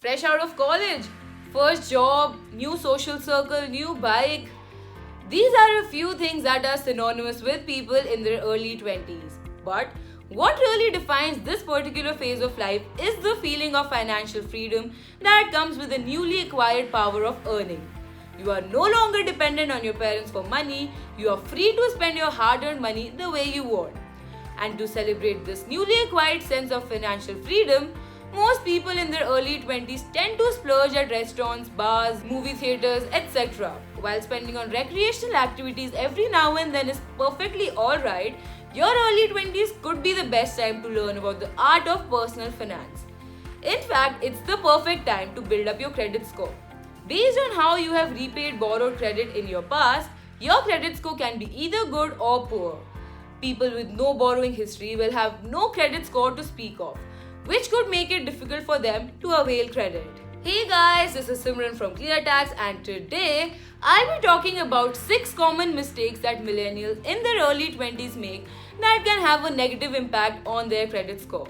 fresh out of college, first job, new social circle, new bike. These are a few things that are synonymous with people in their early 20s. But what really defines this particular phase of life is the feeling of financial freedom that comes with the newly acquired power of earning. You are no longer dependent on your parents for money, you are free to spend your hard earned money the way you want. And to celebrate this newly acquired sense of financial freedom, most people in their early 20s tend to splurge at restaurants, bars, movie theaters, etc. While spending on recreational activities every now and then is perfectly alright, your early 20s could be the best time to learn about the art of personal finance. In fact, it's the perfect time to build up your credit score. Based on how you have repaid borrowed credit in your past, your credit score can be either good or poor. People with no borrowing history will have no credit score to speak of, which could make it difficult for them to avail credit. Hey guys, this is Simran from ClearTax, and today I'll be talking about 6 common mistakes that millennials in their early 20s make that can have a negative impact on their credit score.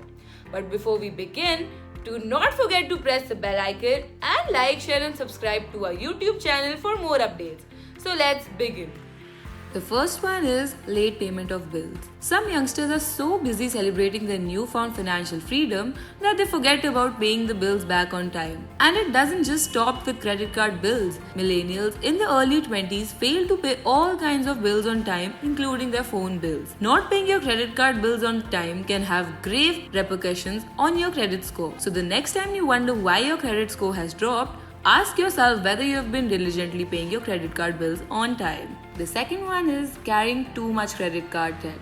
But before we begin, do not forget to press the bell icon and like, share and subscribe to our YouTube channel for more updates. So let's begin. The first one is late payment of bills. Some youngsters are so busy celebrating their newfound financial freedom that they forget about paying the bills back on time. And it doesn't just stop with credit card bills. Millennials in the early 20s fail to pay all kinds of bills on time, including their phone bills. Not paying your credit card bills on time can have grave repercussions on your credit score. So the next time you wonder why your credit score has dropped, ask yourself whether you have been diligently paying your credit card bills on time. The second one is carrying too much credit card debt.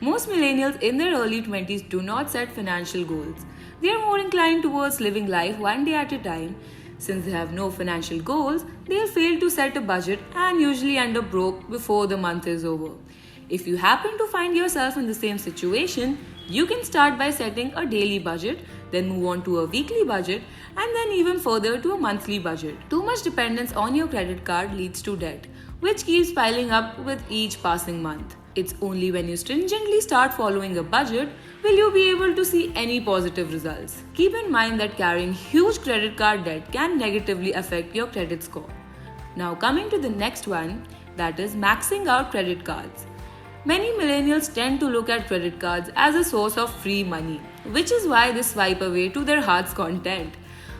Most millennials in their early 20s do not set financial goals. They are more inclined towards living life one day at a time. Since they have no financial goals, they'll fail to set a budget and usually end up broke before the month is over. If you happen to find yourself in the same situation, you can start by setting a daily budget, then move on to a weekly budget, and then even further to a monthly budget. Too much dependence on your credit card leads to debt, which keeps piling up with each passing month. It's only when you stringently start following a budget will you be able to see any positive results. Keep in mind that carrying huge credit card debt can negatively affect your credit score. Now coming to the next one, that is maxing out credit cards. Many millennials tend to look at credit cards as a source of free money, which is why they swipe away to their heart's content.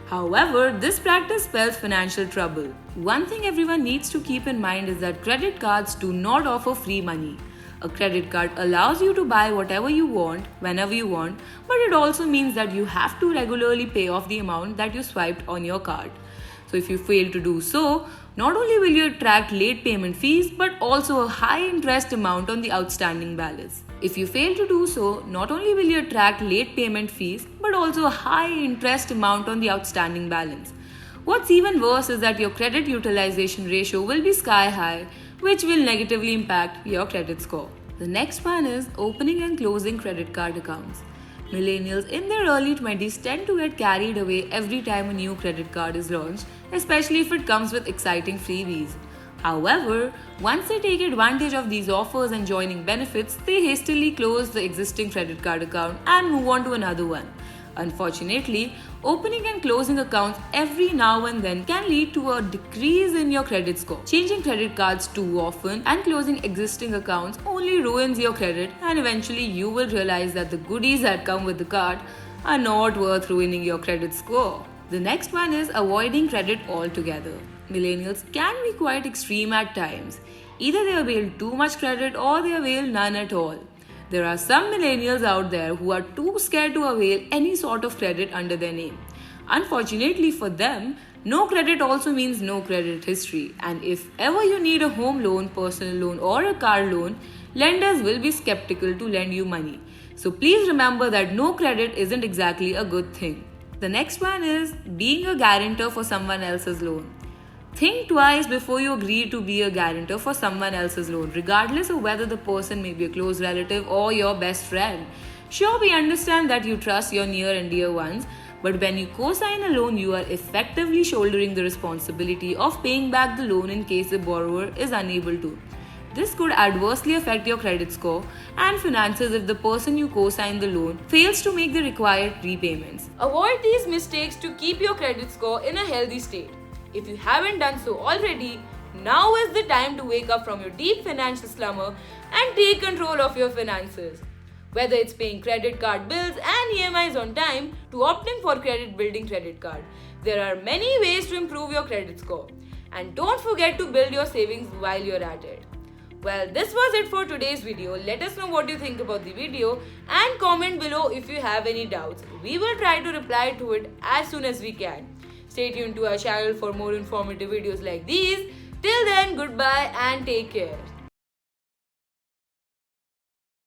However, this practice spells financial trouble. One thing everyone needs to keep in mind is that credit cards do not offer free money. A credit card allows you to buy whatever you want, whenever you want, but it also means that you have to regularly pay off the amount that you swiped on your card. So if you fail to do so, not only will you attract late payment fees, but also a high interest amount on the outstanding balance. If you fail to do so, not only will you attract late payment fees, but also a high interest amount on the outstanding balance. What's even worse is that your credit utilization ratio will be sky high, which will negatively impact your credit score. The next one is opening and closing credit card accounts. Millennials in their early 20s tend to get carried away every time a new credit card is launched, especially if it comes with exciting freebies. However, once they take advantage of these offers and joining benefits, they hastily close the existing credit card account and move on to another one. Unfortunately, opening and closing accounts every now and then can lead to a decrease in your credit score. Changing credit cards too often and closing existing accounts only ruins your credit, and eventually you will realize that the goodies that come with the card are not worth ruining your credit score. The next one is avoiding credit altogether. Millennials can be quite extreme at times. Either they avail too much credit or they avail none at all. There are some millennials out there who are too scared to avail any sort of credit under their name. Unfortunately for them, no credit also means no credit history, and if ever you need a home loan, personal loan or a car loan, lenders will be skeptical to lend you money. So please remember that no credit isn't exactly a good thing. The next one is being a guarantor for someone else's loan. Think twice before you agree to be a guarantor for someone else's loan, regardless of whether the person may be a close relative or your best friend. Sure, we understand that you trust your near and dear ones, but when you co-sign a loan, you are effectively shouldering the responsibility of paying back the loan in case the borrower is unable to. This could adversely affect your credit score and finances if the person you co-sign the loan fails to make the required repayments. Avoid these mistakes to keep your credit score in a healthy state. If you haven't done so already, now is the time to wake up from your deep financial slumber and take control of your finances. Whether it's paying credit card bills and EMIs on time to opting for credit building credit card, there are many ways to improve your credit score. And don't forget to build your savings while you're at it. Well, this was it for today's video. Let us know what you think about the video and comment below if you have any doubts. We will try to reply to it as soon as we can. Stay tuned to our channel for more informative videos like these. Till then, goodbye and take care.